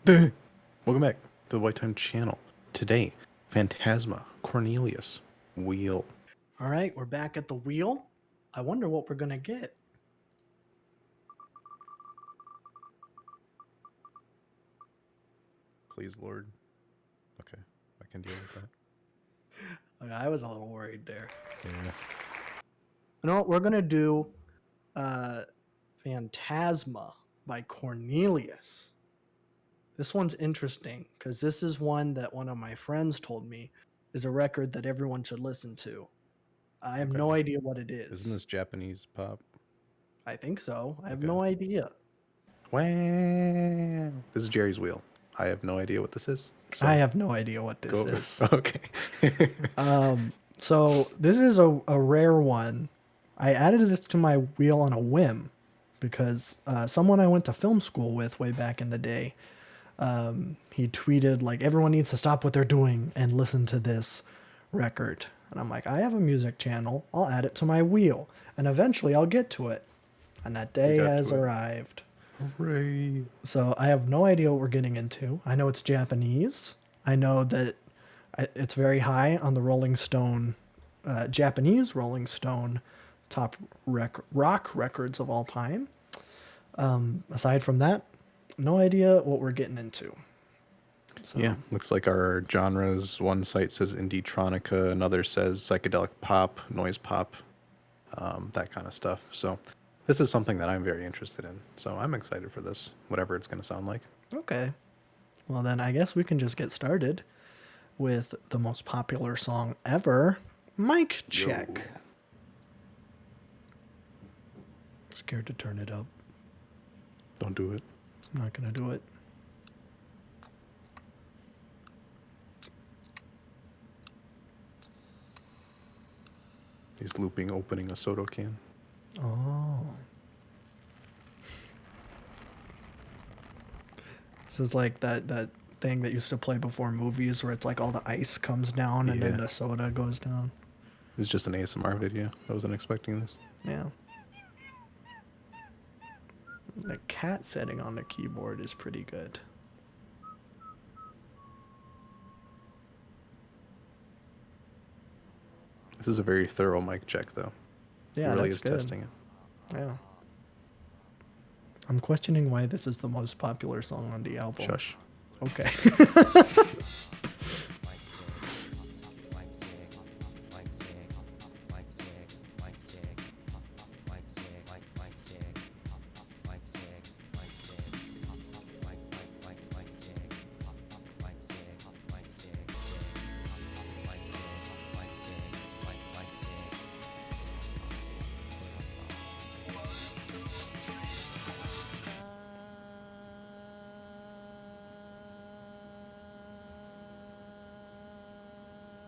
Welcome back to the White Time channel. Today, Fantasma, Cornelius, Wheel. All right, we're back at the wheel. I wonder what we're gonna get. Please, Lord. Okay, I can deal with that. Okay, I was a little worried there. Yeah. You know what? We're gonna do Fantasma by Cornelius. This one's interesting because this is one that one of my friends told me is a record that everyone should listen to. I have no idea what it is. Isn't this Japanese pop? I think so. I have no idea. Wow. This is Jerry's Wheel. I have no idea what this is. So I have no idea what this is. Okay. So this is a rare one. I added this to my wheel on a whim because someone I went to film school with way back in the day, he tweeted like, everyone needs to stop what they're doing and listen to this record. And I'm like, I have a music channel. I'll add it to my wheel and eventually I'll get to it. And that day has arrived. Hooray. So I have no idea what we're getting into. I know it's Japanese. I know that it's very high on the Rolling Stone, Japanese Rolling Stone top rock records of all time. Aside from that, no idea what we're getting into. So. Yeah, looks like our genres. One site says indie-tronica, another says psychedelic pop, noise pop, that kind of stuff. So this is something that I'm very interested in. So I'm excited for this, whatever it's going to sound like. Okay. Well, then I guess we can just get started with the most popular song ever, Mic Check. Yo. Scared to turn it up. Don't do it. I'm not going to do it. He's looping, opening a soda can. Oh. This is like that thing that used to play before movies where it's like all the ice comes down and then the soda goes down. It's just an ASMR video. I wasn't expecting this. Yeah. The cat setting on the keyboard is pretty good. This is a very thorough mic check, though. Yeah, he really that's is good. Testing it. Yeah. I'm questioning why this is the most popular song on the album. Shush. Okay.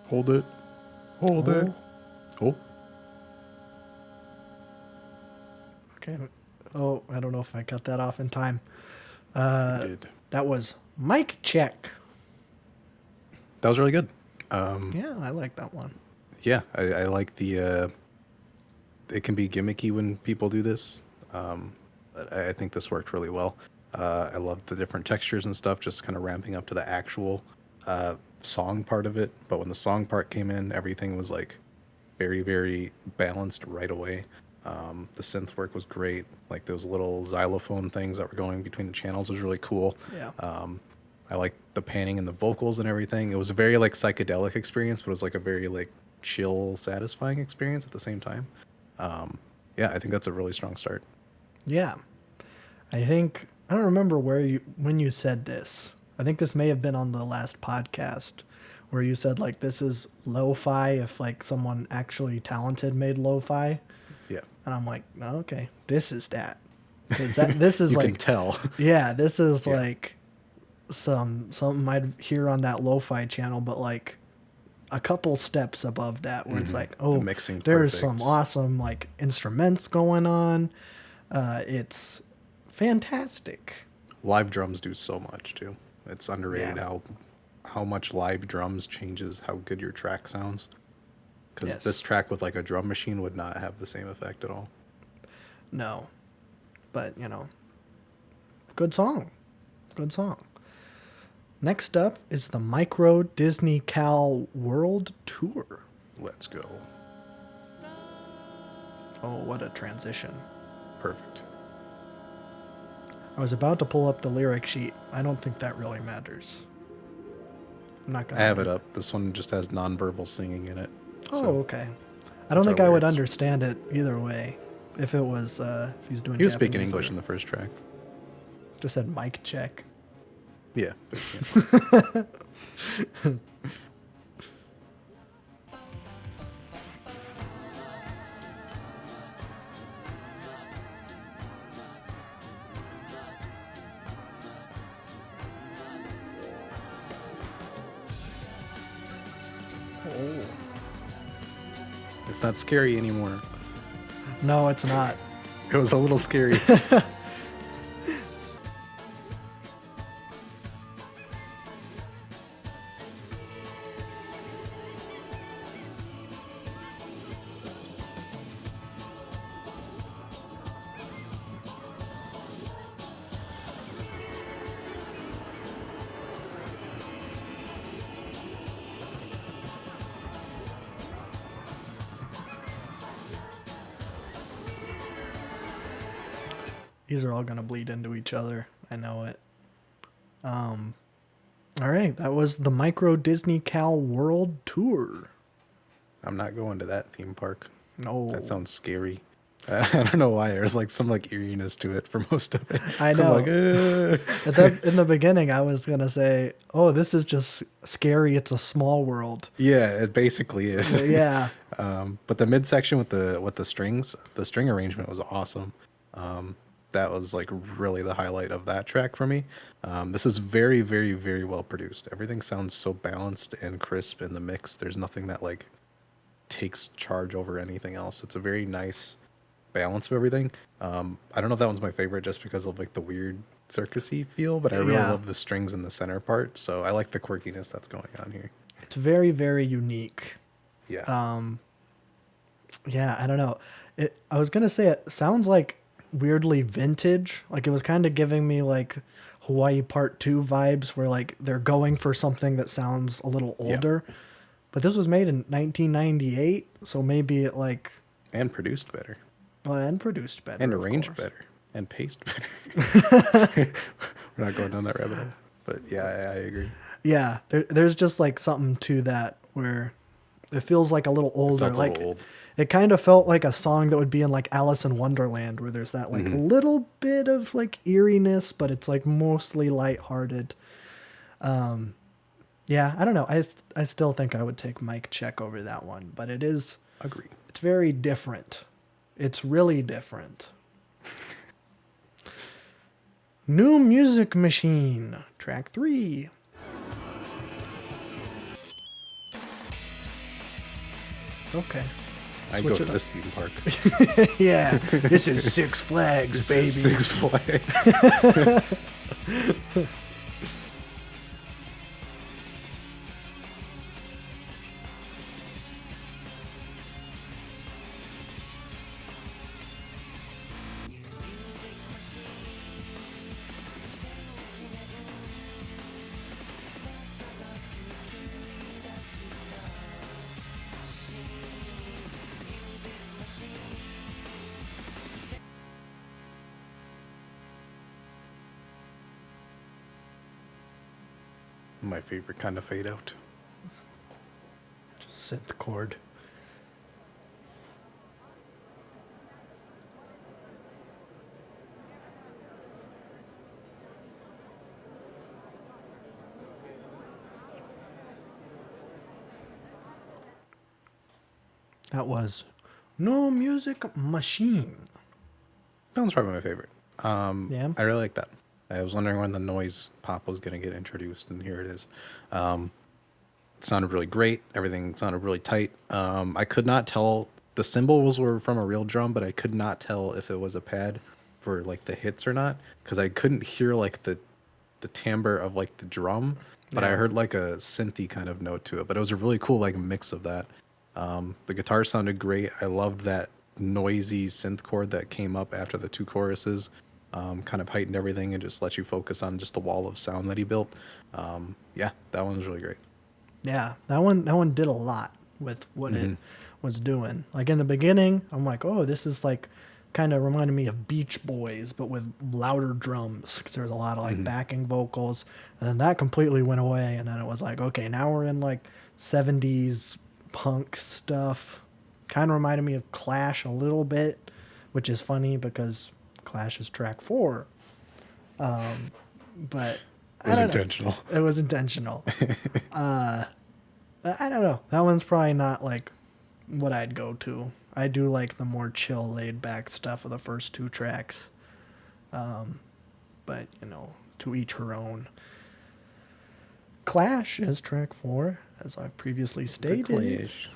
Hold it. Hold it. Oh. Okay. Oh, I don't know if I cut that off in time. You did. That was Mic Check. That was really good. Yeah, I like that one. Yeah, I like the... it can be gimmicky when people do this. But I think this worked really well. I love the different textures and stuff, just kind of ramping up to the actual... song part of it, but when the song part came in, everything was like very, very balanced right away. The synth work was great. Like those little xylophone things that were going between the channels was really cool. Yeah. I liked the panning and the vocals and everything. It was a very like psychedelic experience, but it was like a very like chill, satisfying experience at the same time. Yeah, I think that's a really strong start. Yeah. I don't remember when you said this. I think this may have been on the last podcast where you said like this is lo-fi if like someone actually talented made lo-fi. Yeah. And I'm like, oh, okay, this is that. Because this is you like... can tell. Yeah, this is like something I'd hear on that lo-fi channel, but like a couple steps above that where it's like, oh, mixing there's perfect. some awesome like instruments going on. It's fantastic. Live drums do so much too. It's underrated how much live drums changes how good your track sounds. Because this track with like a drum machine would not have the same effect at all. No. But, good song. Good song. Next up is the Micro Disney Cal World Tour. Let's go. Oh, what a transition. Perfect. I was about to pull up the lyric sheet. I don't think that really matters. I'm not I gonna. have it up. This one just has nonverbal singing in it. Oh, So okay. I don't that's think our I would lyrics. understand it either way. If it was, if he's doing. He was speaking Japanese English or- in the first track. Just said mic check. Yeah. Oh. It's not scary anymore. No, it's not. It was a little scary. These are all gonna bleed into each other. I know it. All right, that was the Micro Disney Cal World Tour. I'm not going to that theme park. No, That sounds scary. I don't know why. There's like some like eeriness to it for most of it. I I'm know. like, In the beginning, I was gonna say, "Oh, this is just scary. It's a small world." yeah, it basically is. Yeah, But the midsection with the strings, the string arrangement was awesome. That was like really the highlight of that track for me. This is very, very, very well produced. Everything sounds so balanced and crisp in the mix. There's nothing that like takes charge over anything else. It's a very nice balance of everything. I don't know if that one's my favorite just because of like the weird circusy feel, but I really Yeah. love the strings in the center part. So I like the quirkiness that's going on here. it's very, very unique. Yeah. Yeah, I don't know. I was gonna say it sounds like weirdly vintage. Like it was kind of giving me like Hawaii Part 2 vibes where like they're going for something that sounds a little Yeah. older. But this was made in 1998, so maybe it like And produced better. well, and produced better And of arranged course. better. And paced better. We're not going down that rabbit hole. But yeah, I agree. Yeah, there's just like something to that where it feels like a little older. Felt a Like little old. it kind of felt like a song that would be in like Alice in Wonderland, where there's that like Mm-hmm. little bit of like eeriness, but it's like mostly lighthearted. Yeah, I don't know. I still think I would take Mike Check over that one, but it's Agree. very different. It's really different. New Music Machine, track 3. Okay. I Switch go to it up. this theme park. Yeah, this is Six Flags, This baby. is Six Flags. My favorite kind of fade out. Synth chord. That was No Music Machine. That one's probably my favorite. Yeah. I really like that. I was wondering when the noise pop was going to get introduced, and here it is. It sounded really great. Everything sounded really tight. I could not tell. The cymbals were from a real drum, but I could not tell if it was a pad for like the hits or not, because I couldn't hear like the timbre of like the drum, but I Yeah. heard like a synthy kind of note to it. But it was a really cool like mix of that. The guitar sounded great. I loved that noisy synth chord that came up after the two choruses. kind of heightened everything and just let you focus on just the wall of sound that he built. Yeah, that one was really great. Yeah, that one did a lot with what it was doing. Like in the beginning, I'm like, oh, this is like kind of reminded me of Beach Boys, but with louder drums because there's a lot of like backing vocals, and then that completely went away, and then it was like, okay, now we're in like 70s punk stuff. Kind of reminded me of Clash a little bit, which is funny because Clash is track 4. But It was I don't know. intentional. It was intentional. I don't know. That one's probably not like what I'd go to. I do like the more chill, laid back stuff of the first 2 tracks. But, to each her own. Clash is track 4, as I previously The stated. Clash.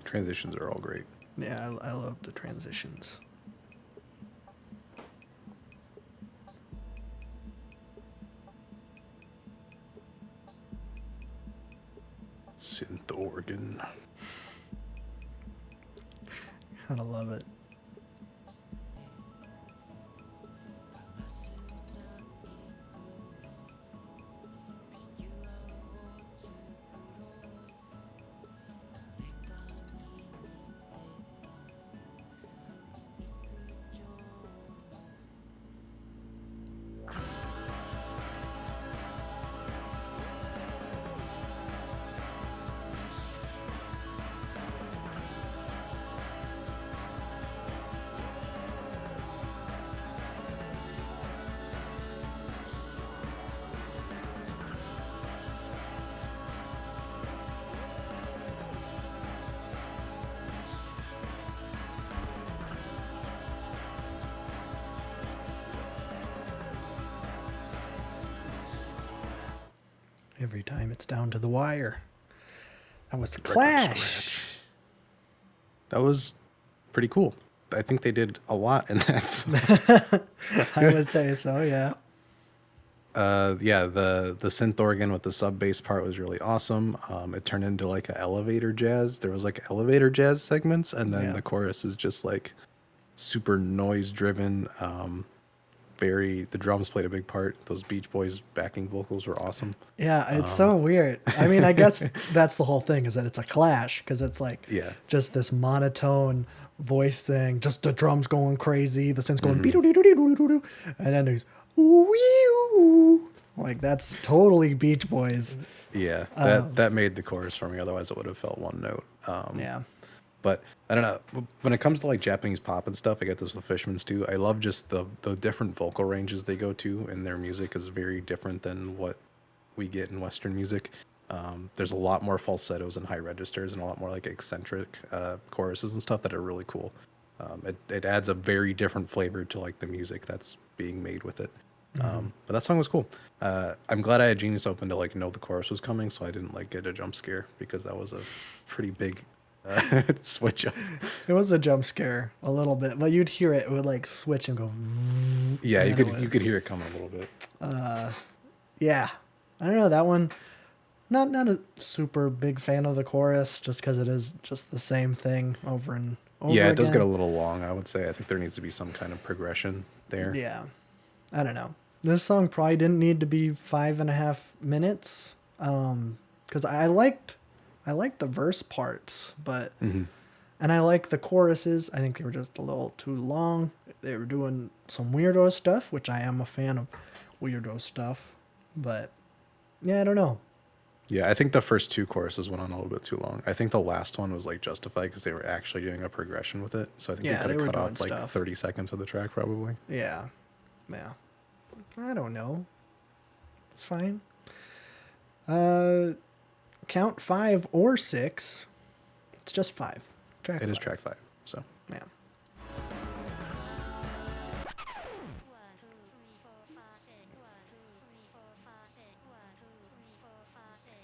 Transitions are all great. Yeah, I love the transitions. Synth organ. Gotta love it. Every time it's down to the wire. That was the Clash. That was pretty cool. I think they did a lot in that song. I would say so, yeah. Yeah, the synth organ with the sub bass part was really awesome. It turned into like an elevator jazz. There was like elevator jazz segments, and then Yeah. the chorus is just like super noise driven. The drums played a big part. Those Beach Boys backing vocals were awesome. Yeah, it's so weird. I mean, I guess that's the whole thing is that it's a clash because it's like Yeah. just this monotone voice thing, just the drums going crazy, the synths going beep-doo-doo-doo-doo-doo-doo, and then there's wee-oo. Like that's totally Beach Boys. Yeah, that made the chorus for me. Otherwise, it would have felt one note. Yeah. But I don't know. When it comes to like Japanese pop and stuff, I get this with Fishmans too. I love just the different vocal ranges they go to, and their music is very different than what we get in Western music. There's a lot more falsettos and high registers, and a lot more like eccentric choruses and stuff that are really cool. It adds a very different flavor to like the music that's being made with it. But that song was cool. I'm glad I had Genius open to like know the chorus was coming, so I didn't like get a jump scare because that was a pretty big switch up. It was a jump scare a little bit, but you'd hear it would like switch and go. Yeah, and you then could it you could hear it coming a little bit. Yeah, I don't know that one. Not a super big fan of the chorus, just because it is just the same thing over and over. Yeah, it does get a again. little long, I would say. I think there needs to be some kind of progression there. Yeah, I don't know. This song probably didn't need to be 5.5 minutes, because I liked the verse parts, but and I like the choruses. I think they were just a little too long. They were doing some weirdo stuff, which I am a fan of weirdo stuff, but yeah, I don't know. Yeah, I think the first 2 choruses went on a little bit too long. I think the last one was like justified because they were actually doing a progression with it. So I think Yeah, they they could were have cut doing off like stuff. 30 seconds of the track probably. Yeah. I don't know. It's fine. Count 5 or 6. It's just 5. Track It is 5. track 5. So Yeah.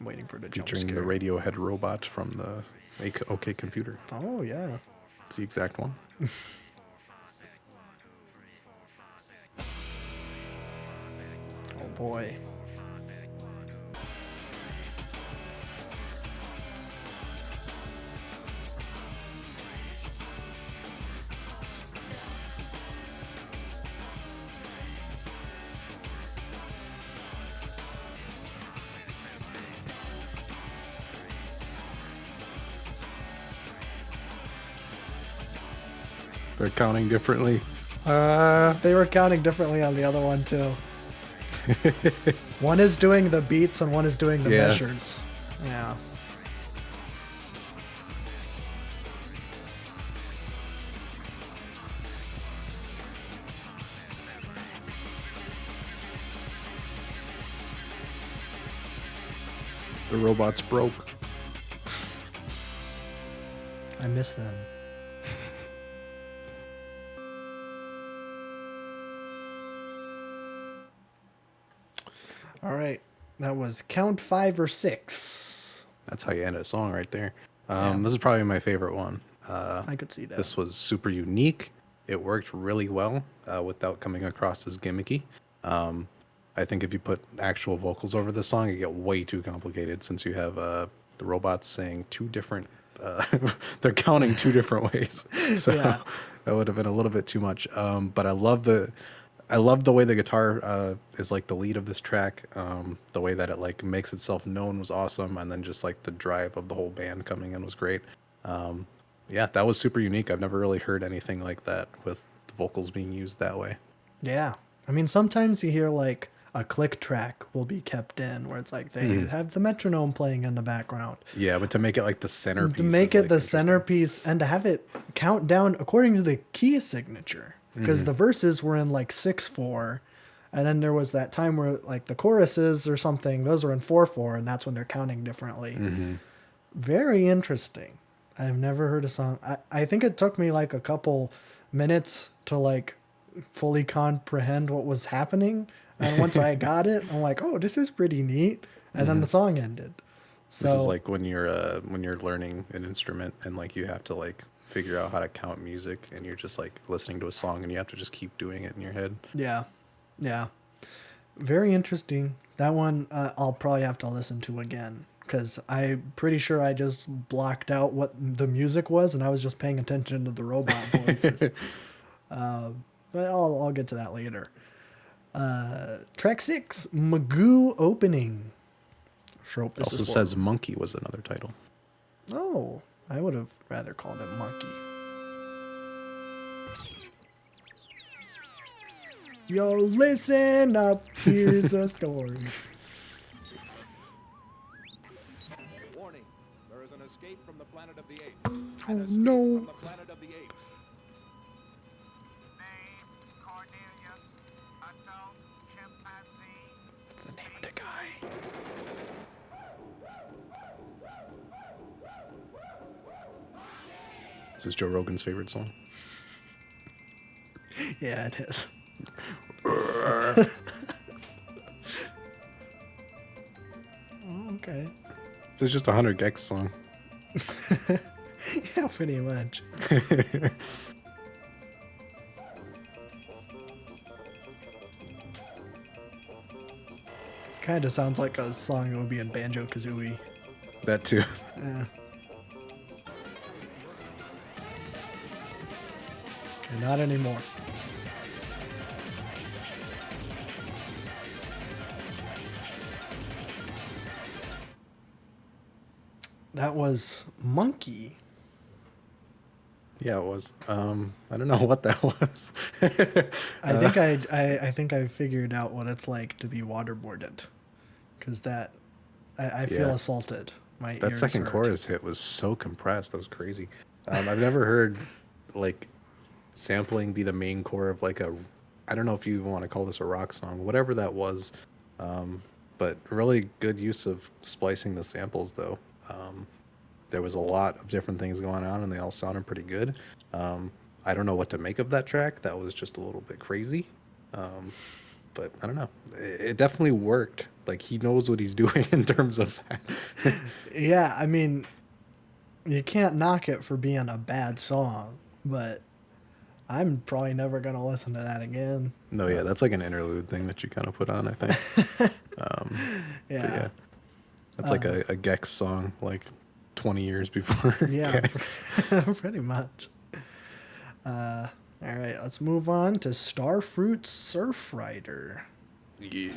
I'm waiting for the jump featuring scare. the Radiohead robot from the OK Computer. Oh yeah. It's the exact one. Oh boy. They're counting differently. They were counting differently on the other one too. One is doing the beats and one is doing the Yeah. measures. Yeah. The robots broke. I miss them. All right. That was count 5 or 6. That's how you end a song right there. Yeah. This is probably my favorite one. I could see that. This was super unique. It worked really well without coming across as gimmicky. I think if you put actual vocals over the song, it get way too complicated since you have the robots saying two different. They're counting two different ways, so Yeah. that would have been a little bit too much. But I love the way the guitar is like the lead of this track. The way that it like makes itself known was awesome, and then just like the drive of the whole band coming in was great. Yeah, that was super unique. I've never really heard anything like that with the vocals being used that way. Yeah. I mean, sometimes you hear like a click track will be kept in where it's like they have the metronome playing in the background. Yeah, but to make it like the centerpiece. To make is, it like, the interesting. centerpiece and to have it count down according to the key signature. Because the verses were in like 6/4. And then there was that time where like the choruses or something, those are in 4/4, and that's when they're counting differently. Very interesting. I've never heard a song. I think it took me like a couple minutes to like fully comprehend what was happening. And once I got it, I'm like, oh, this is pretty neat. And then the song ended. So This is like when you're learning an instrument and like you have to like figure out how to count music and you're just like listening to a song and you have to just keep doing it in your head. yeah. Yeah. Very interesting. That one I'll probably have to listen to again because I'm pretty sure I just blocked out what the music was and I was just paying attention to the robot voices. But I'll get to that later. Track 6, Magoo Opening. Sure hope It this also is says Monkey was another title. Oh, I would have rather called it Monkey. Yo, listen up, here's a story. Warning, there is an escape from the planet of the apes. Oh, An escape no. from the planet of the apes. Name, Cornelius, adult chimpanzee. That's the name of the guy. This is Joe Rogan's favorite song. Yeah, it is. Oh, okay. This is just a 100 Gex song. Yeah, pretty much. It kind of sounds like a song that would be in Banjo-Kazooie. That too. Yeah. Not anymore. That was Monkey. Yeah, it was. I don't know what that was. I think I figured out what it's like to be waterboarded, because I feel Yeah. assaulted. My That ears second hurt. chorus hit was so compressed. That was crazy. I've never heard like sampling be the main core of like a. I don't know if you even want to call this a rock song, whatever that was. But really good use of splicing the samples though. There was a lot of different things going on, and they all sounded pretty good. I don't know what to make of that track. That was just a little bit crazy. But I don't know. It definitely worked. Like he knows what he's doing in terms of that. Yeah, I mean, you can't knock it for being a bad song, but I'm probably never gonna listen to that again. No, yeah, that's like an interlude thing that you kind of put on, I think. But yeah, that's like a Gex song, like 20 years before. Yeah, Gex. pretty much. All right, let's move on to Starfruit Surf Rider. Yeah.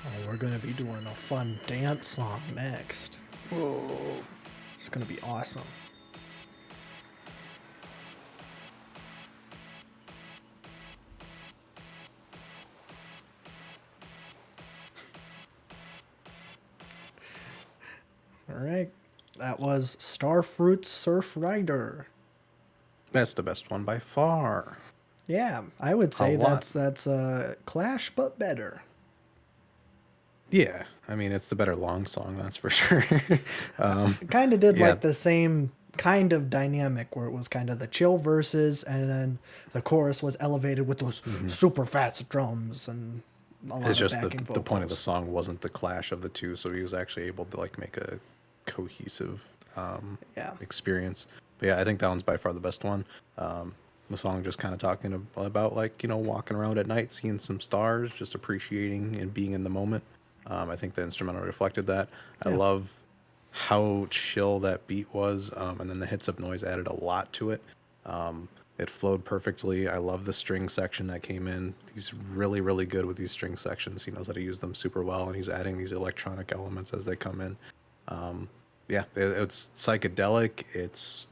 Oh, we're gonna be doing a fun dance song next. Whoa, it's gonna be awesome. All right, that was Starfruit Surf Rider. That's the best one by far. Yeah, I would say lot. that's Clash but better. Yeah, I mean it's the better long song, that's for sure. It kind of did yeah. like the same kind of dynamic where it was kind of the chill verses and then the chorus was elevated with those super fast drums and a lot It's of just the backing point of the vocals. song wasn't the clash of the two, so he was actually able to like make a cohesive Yeah. experience. But yeah, I think that one's by far the best one. The song just kind of talking about like, you know, walking around at night, seeing some stars, just appreciating and being in the moment. I think the instrumental reflected that. I Yeah. love how chill that beat was, and then the hits of noise added a lot to it. It flowed perfectly. I love the string section that came in. He's really, really good with these string sections. He knows how to use them super well, and he's adding these electronic elements as they come in. Yeah, it's psychedelic. It's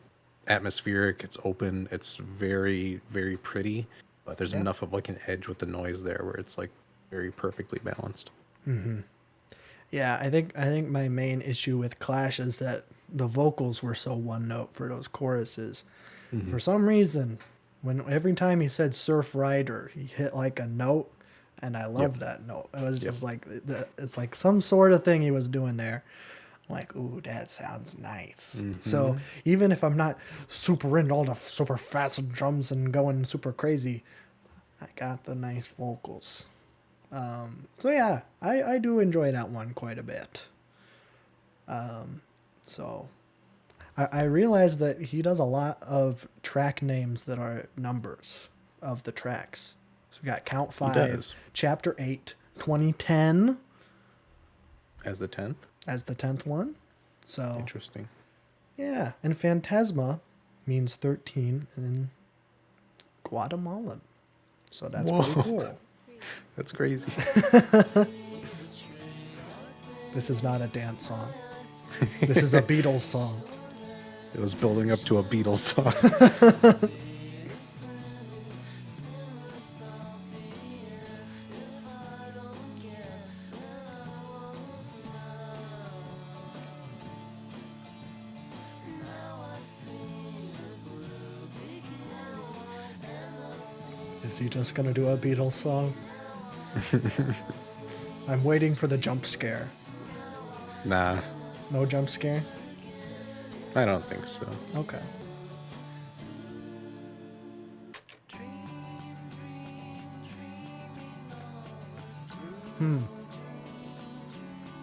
atmospheric. It's open. It's very, very pretty. But there's Yeah. enough of like an edge with the noise there where it's like very perfectly balanced. Yeah, I think my main issue with Clash is that the vocals were so one note for those choruses. For some reason, when every time he said Surf Rider, he hit like a note, and I loved that note. It was just like it's like some sort of thing he was doing there. I'm like, ooh, that sounds nice. So even if I'm not super into all the super fast drums and going super crazy, I got the nice vocals. So yeah, I do enjoy that one quite a bit. So I realize that he does a lot of track names that are numbers of the tracks. So we got Count 5, does. Chapter 8, 2010 As the 10th? as the 10th one. So Interesting. yeah, and Fantasma means 13 in Guatemalan. So that's pretty Whoa. cool. That's crazy. This is not a dance song. This is a Beatles song. It was building up to a Beatles song. Is he just gonna do a Beatles song? I'm waiting for the jump scare. Nah, No jump scare? I don't think so. Okay.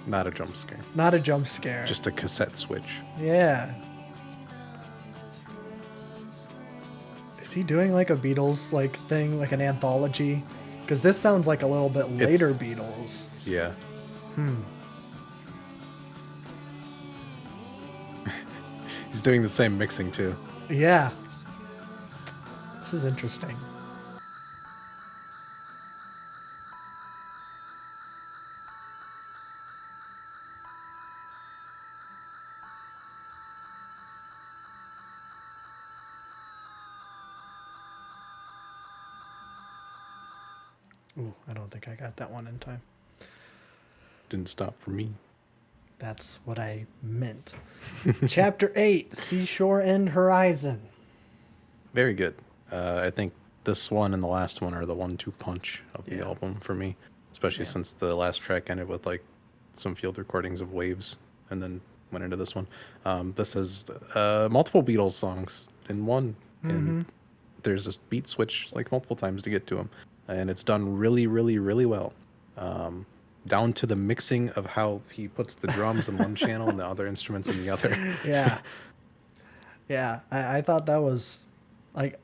Not a jump scare. Not a jump scare. Just a cassette switch. yeah. Is he doing like a Beatles like thing, like an anthology? Because this sounds like a little bit later Beatles. Yeah. He's doing the same mixing too. Yeah. This is interesting. Ooh, I don't think I got that one in time. Didn't stop for me. That's what I meant. Chapter 8, Seashore and Horizon. Very good. I think this one and the last one are the 1-2 punch of the Yeah. album for me, especially since the last track ended with like some field recordings of waves and then went into this one. This is multiple Beatles songs in one, and there's this beat switch like multiple times to get to them, and it's done really, really, really well. Down to the mixing of how he puts the drums in one channel and the other instruments in the other. Yeah. Yeah, I thought that was like,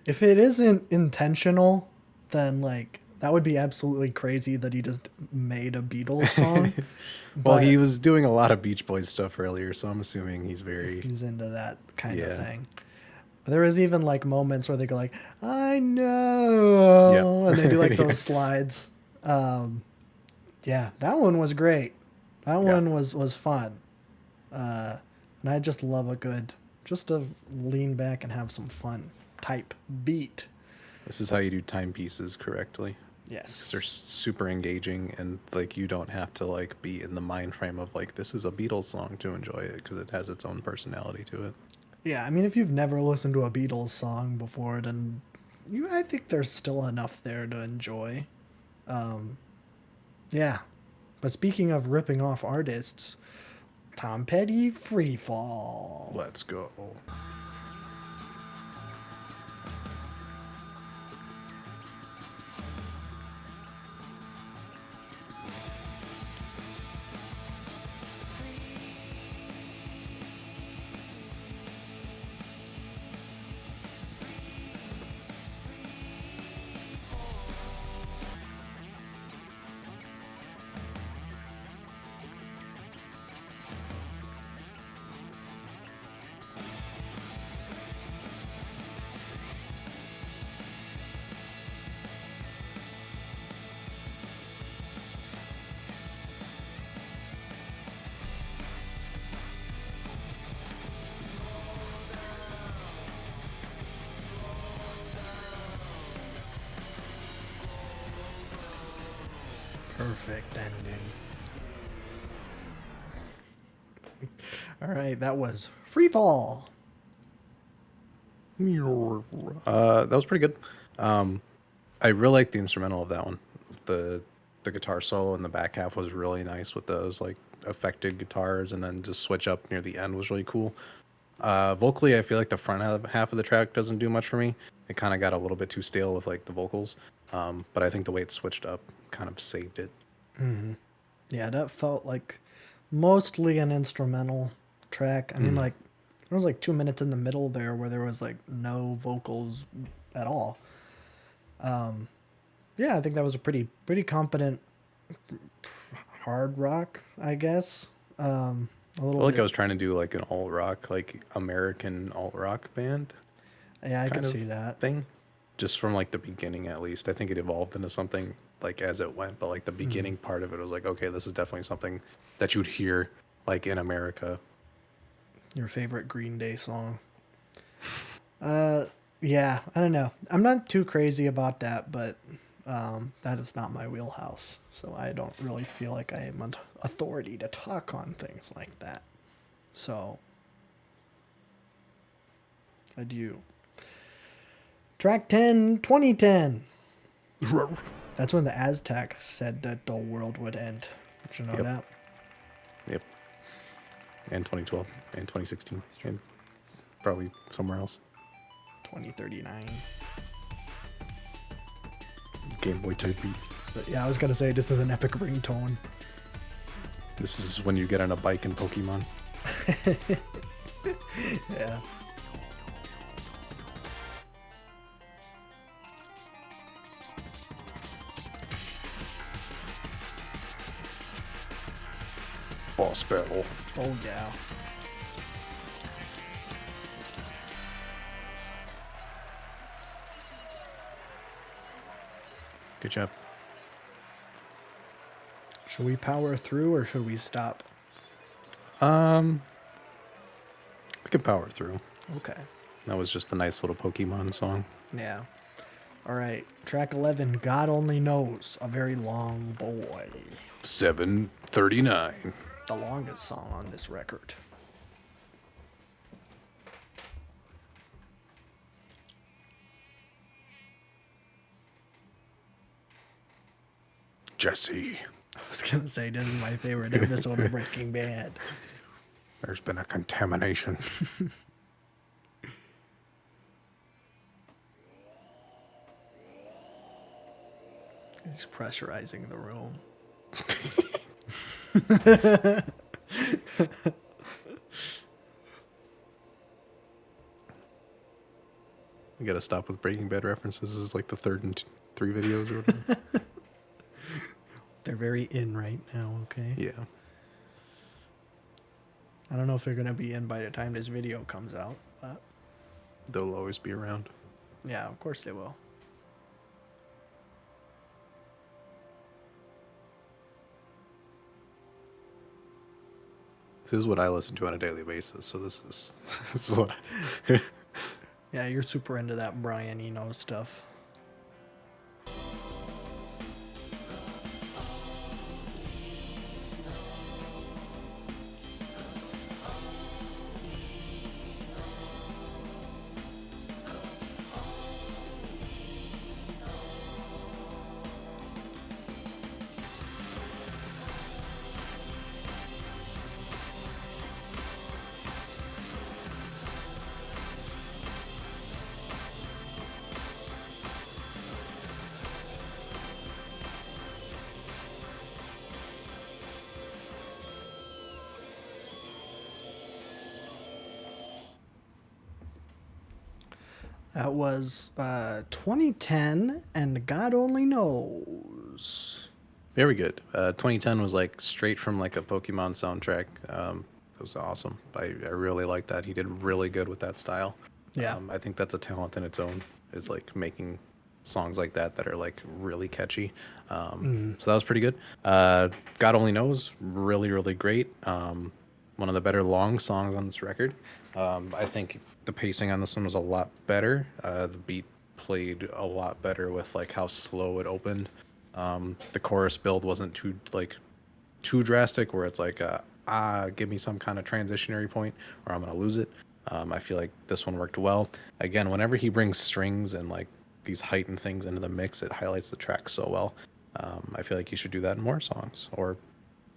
if it isn't intentional, then like that would be absolutely crazy that he just made a Beatles song. Well, But he was doing a lot of Beach Boys stuff earlier, so I'm assuming he's very... he's into that kind of Yeah. thing. There was even like moments where they go like, I know, Yep. and they do like Yeah. those slides. Yeah, that one was great. That Yeah. one was fun. And I just love a good, just to lean back and have some fun type beat. This is how you do timepieces correctly. Yes. 'Cause they're super engaging, and like you don't have to like be in the mind frame of like this is a Beatles song to enjoy it, because it has its own personality to it. Yeah, I mean, if you've never listened to a Beatles song before, then I think there's still enough there to enjoy. Yeah. But speaking of ripping off artists, Tom Petty, Free Fall. Let's go. Perfect ending. All right, that was Free Fall. That was pretty good. I really like the instrumental of that one. The guitar solo in the back half was really nice with those like affected guitars, and then just switch up near the end was really cool. Vocally, I feel like the front half of the track doesn't do much for me. It kind of got a little bit too stale with like the vocals, but I think the way it switched up kind of saved it. Yeah, that felt like mostly an instrumental track. I mean, like, there was like 2 minutes in the middle there where there was like no vocals at all. Yeah, I think that was a pretty competent hard rock, I guess. A I little feel like bit. I was trying to do like an alt rock, like American alt rock band Yeah, I could kind of see that. thing, just from like the beginning at least. I think it evolved into something like as it went, but like the beginning part of it was like, okay, this is definitely something that you'd hear like in America. Your favorite Green Day song. Yeah, I don't know. I'm not too crazy about that, but that is not my wheelhouse. So I don't really feel like I am an authority to talk on things like that. So, adieu. Track 10, 2010. That's when the Aztecs said that the world would end. Did you know Yep. that? Yep. And 2012 and 2016 and probably somewhere else. 2039. Game Boy type beat. So, yeah, I was going to say this is an epic ringtone. This is when you get on a bike in Pokemon. Yeah. Boss battle. Oh, yeah. Good job. Should we power through or should we stop? We can power through. Okay. That was just a nice little Pokemon song. Yeah. All right. Track 11, God Only Knows, A Very Long Boy. 739. The longest song on this record. Jesse, I was going to say, this is my favorite episode of Breaking Bad. there's been a contamination. He's pressurizing the room. You gotta stop with Breaking Bad references. This is like the third in 3 videos or whatever. They're very in right now, okay? Yeah. I don't know if they're going to be in by the time this video comes out, but They'll always be around. yeah, of course they will. This is what I listen to on a daily basis. So this is what. Yeah, you're super into that Brian Eno stuff. That was 2010, and God only knows. Very good. 2010 was like straight from like a Pokemon soundtrack. It was awesome. I really like that. He did really good with that style. Yeah. I think that's a talent in its own. Is like making songs like that are like really catchy. So that was pretty good. God only knows. Really, really great. One of the better long songs on this record. I think the pacing on this one was a lot better. The beat played a lot better with like how slow it opened. The chorus build wasn't too drastic where it's like give me some kind of transitionary point or I'm gonna lose it. I feel like this one worked well. Again, whenever he brings strings and like these heightened things into the mix, it highlights the track so well. I feel like you should do that in more songs, or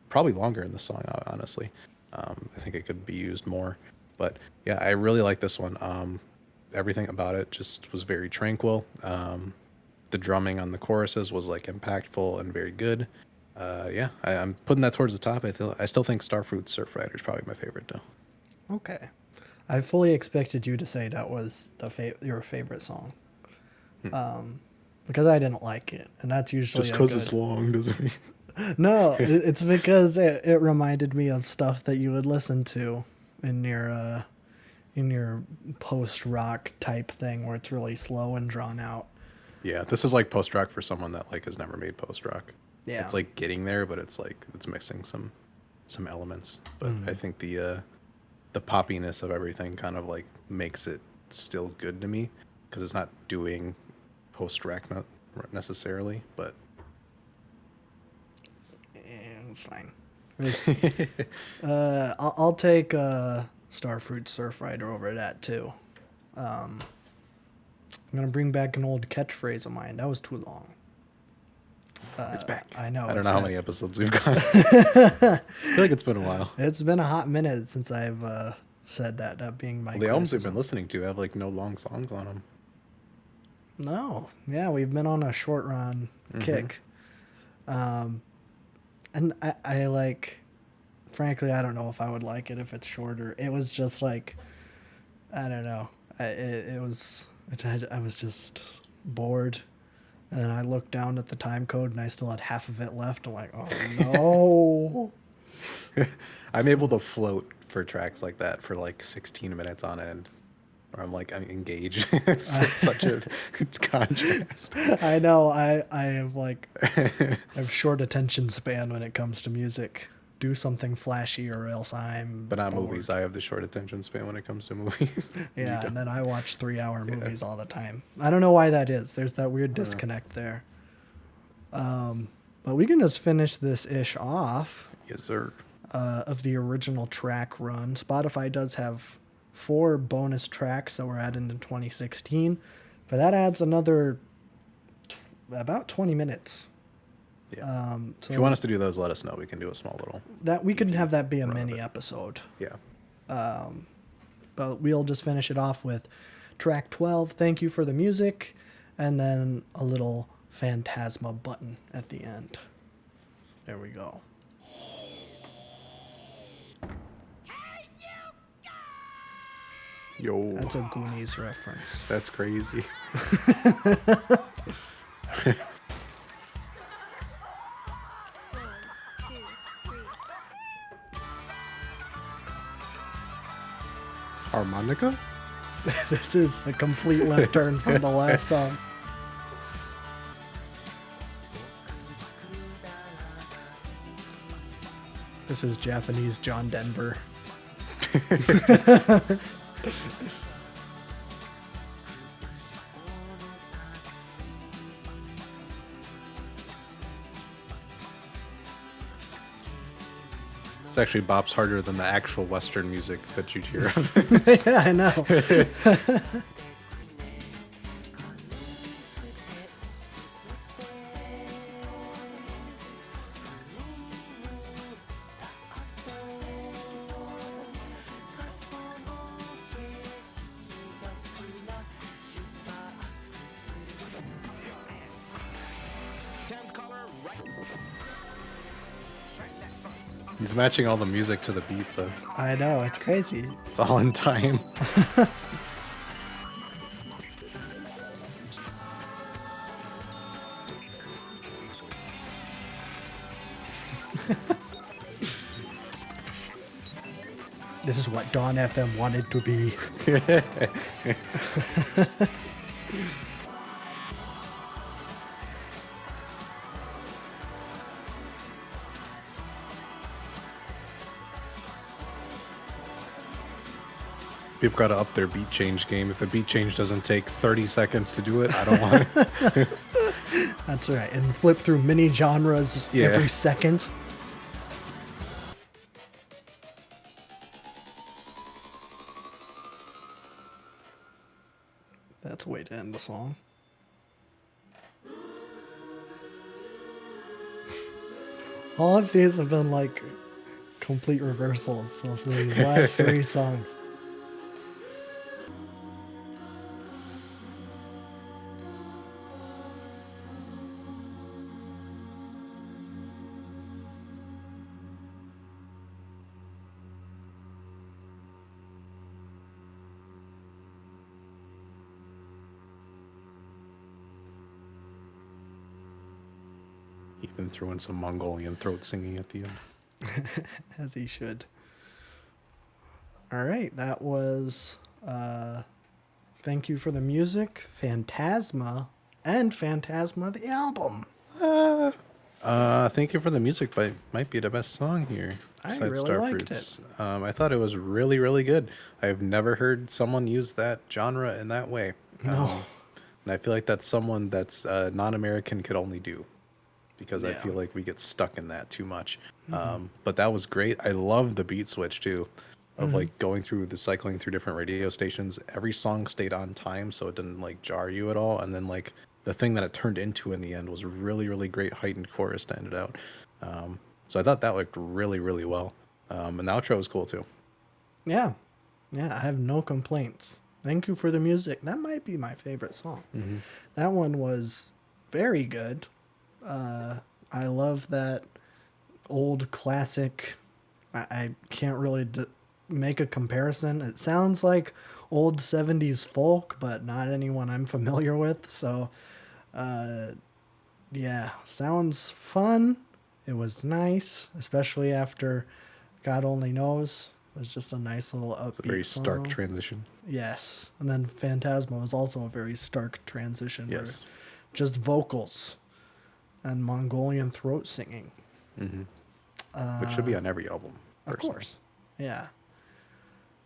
probably longer in the song, honestly. I think it could be used more. But yeah, I really like this one. Everything about it just was very tranquil. The drumming on the choruses was like impactful and very good. Yeah, I'm putting that towards the top. I still think Starfruit Surf Rider is probably my favorite though. Okay. I fully expected you to say that was your favorite song. Because I didn't like it, and that's usually Just because it's long doesn't mean. No, it's because it reminded me of stuff that you would listen to in your post rock type thing where it's really slow and drawn out. Yeah, this is like post rock for someone that like has never made post rock. Yeah. It's like getting there, but it's like it's missing some elements. But I think the poppiness of everything kind of like makes it still good to me because it's not doing post rock necessarily, but It's fine. I'll take Starfruit Surf Rider over that too. I'm gonna bring back an old catchphrase of mine. That was too long. it's back. I know. I don't it's know how back. many episodes we've got. I feel like it's been a while. It's been a hot minute since I've said that. That being my The albums we've criticism. been listening to have like no long songs on them. No, yeah, we've been on a short run kick. And I like, frankly, I don't know if I would like it if it's shorter. It was just like, I don't know. I was just bored. And I looked down at the time code and I still had half of it left. I'm like, oh no. I'm able to float for tracks like that for like 16 minutes on end. Where I'm engaged. it's such a contrast. I know. I have short attention span when it comes to music. Do something flashy or else I'm But not bored. movies. I have the short attention span when it comes to movies. Yeah, and then I watch 3-hour movies all the time. I don't know why that is. There's that weird disconnect there. But we can just finish this ish off Yes, sir. of the original track run. Spotify does have 4 bonus tracks that were added in 2016, but that adds another about 20 minutes. Yeah. So If you want us to do those, let us know. We can do a small little. that we could have that be a Run of mini it. episode. Yeah. But we'll just finish it off with track 12, Thank You for the Music, and then a little Fantasma button at the end. There we go. Yo. That's a Goonies reference. That's crazy. Harmonica? This is a complete left turn from the last song. This is Japanese John Denver. It's actually bops harder than the actual Western music that you'd hear of. Yeah, I know. He's matching all the music to the beat, though. I know, it's crazy. It's all in time. This is what Dawn FM wanted to be. People gotta up their beat change game. If the beat change doesn't take 30 seconds to do it, I don't want it. That's right. And flip through mini genres Yeah. every second. That's a way to end the song. All of these have been like complete reversals of the last three songs. Even threw in some Mongolian throat singing at the end. As he should. All right, that was Thank You for the Music, Fantasma, and Fantasma the album. Thank You for the Music might be the best song here. I besides really liked Starfruits. I thought it was really, really good. I've never heard someone use that genre in that way. No. And I feel like that's someone that's non-American could only do. Because I Yeah. feel like we get stuck in that too much. But that was great. I love the beat switch too, of like going through the cycling through different radio stations. Every song stayed on time, so it didn't like jar you at all. And then like the thing that it turned into in the end was really, really great heightened chorus to end it out. So I thought that worked really, really well. And the outro was cool too. Yeah. Yeah, I have no complaints. Thank You for the Music. That might be my favorite song. That one was very good. I love that old classic. I can't really make a comparison. It sounds like old 70s folk, but not anyone I'm familiar with. So, yeah, sounds fun. It was nice, especially after God Only Knows. It was just a nice little upbeat It's a very stark song. transition. Yes. And then Phantasma was also a very stark transition. where Yes. Just vocals and Mongolian throat singing. Which should be on every album. Of personally. course. Yeah.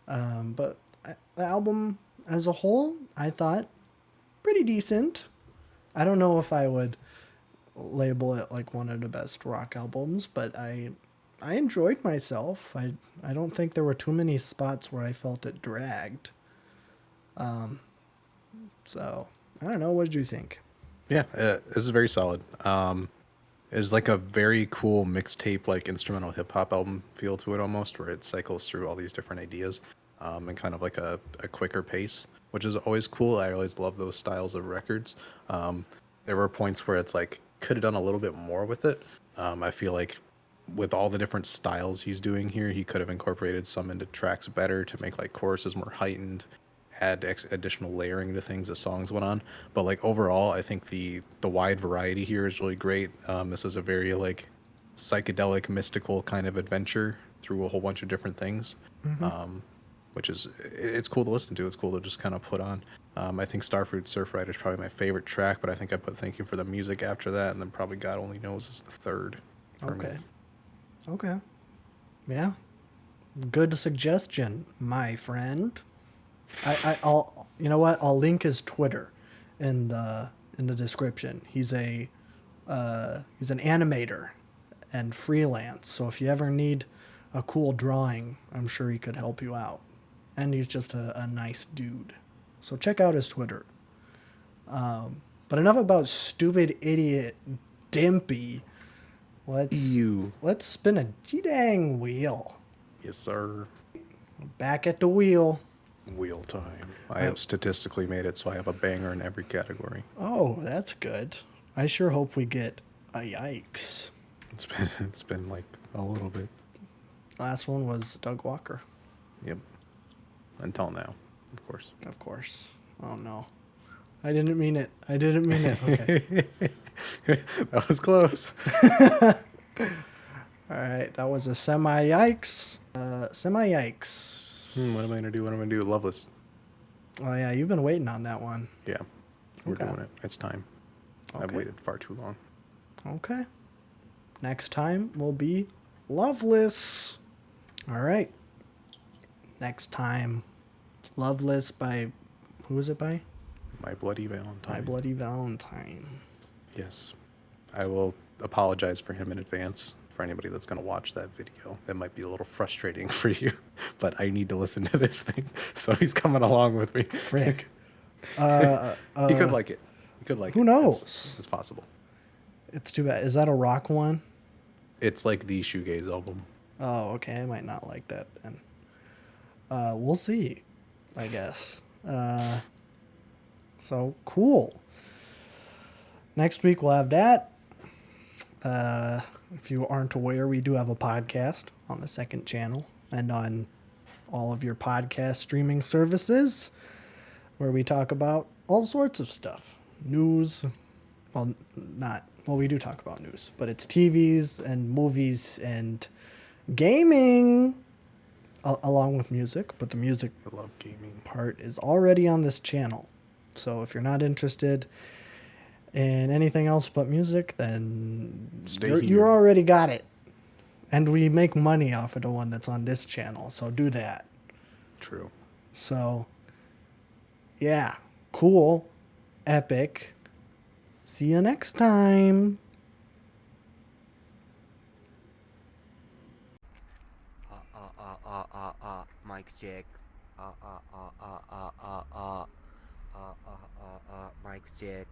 But the album as a whole, I thought pretty decent. I don't know if I would label it like one of the best rock albums, but I enjoyed myself. I don't think there were too many spots where I felt it dragged. So I don't know. What did you think? Yeah, this is very solid. It's like a very cool mixtape, like instrumental hip hop album feel to it almost, where it cycles through all these different ideas, and kind of like a quicker pace, which is always cool. I always love those styles of records. There were points where it's like could have done a little bit more with it. I feel like with all the different styles he's doing here, he could have incorporated some into tracks better to make like choruses more heightened, add additional layering to things as songs went on. But like overall, I think the wide variety here is really great. This is a very like psychedelic, mystical kind of adventure through a whole bunch of different things, which is it's cool to listen to. It's cool to just kind of put on. I think Starfruit Surf Rider is probably my favorite track, but I think I put Thank You for the Music after that, and then probably God Only Knows is the third. For me. Okay. Yeah. Good suggestion, my friend. I'll you know what? I'll link his Twitter in the description. He's an animator and freelance. So if you ever need a cool drawing, I'm sure he could help you out. And he's just a nice dude. So check out his Twitter. But enough about stupid idiot Dimpy. Let's spin a G-dang wheel. Yes, sir. Back at the wheel. Wheel time. I have statistically made it so I have a banger in every category. Oh, that's good. I sure hope we get a yikes. It's been like a little bit. Last one was Doug Walker. Yep. Until now, of course. Of course. Oh no. I didn't mean it. Okay. That was close. All right. That was a semi-yikes. What am I gonna do? Loveless. Oh yeah, you've been waiting on that one. Yeah. We're Okay. doing it. It's time. I've Okay. waited far too long. Okay. Next time will be Loveless. All right. Next time, Loveless by, who is it by? My Bloody Valentine. My Bloody Valentine. Yes. I will apologize for him in advance. For anybody that's going to watch that video, it might be a little frustrating for you, but I need to listen to this thing, so he's coming along with me. Rick. He could like it. He could like it. Who knows? It's possible. It's too bad. Is that a rock one? It's like the shoegaze album. Oh, okay. I might not like that then. We'll see, I guess. So cool. Next week we'll have that. If you aren't aware, we do have a podcast on the second channel and on all of your podcast streaming services where we talk about all sorts of stuff. News. Well, we do talk about news, but it's TVs and movies and gaming along with music. But the music I love gaming. part is already on this channel. So if you're not interested in anything else but music, then Stay you here. already got it. And we make money off of the one that's on this channel, so do that. True. So, yeah, cool, epic. See you next time. Mic check. Mic check.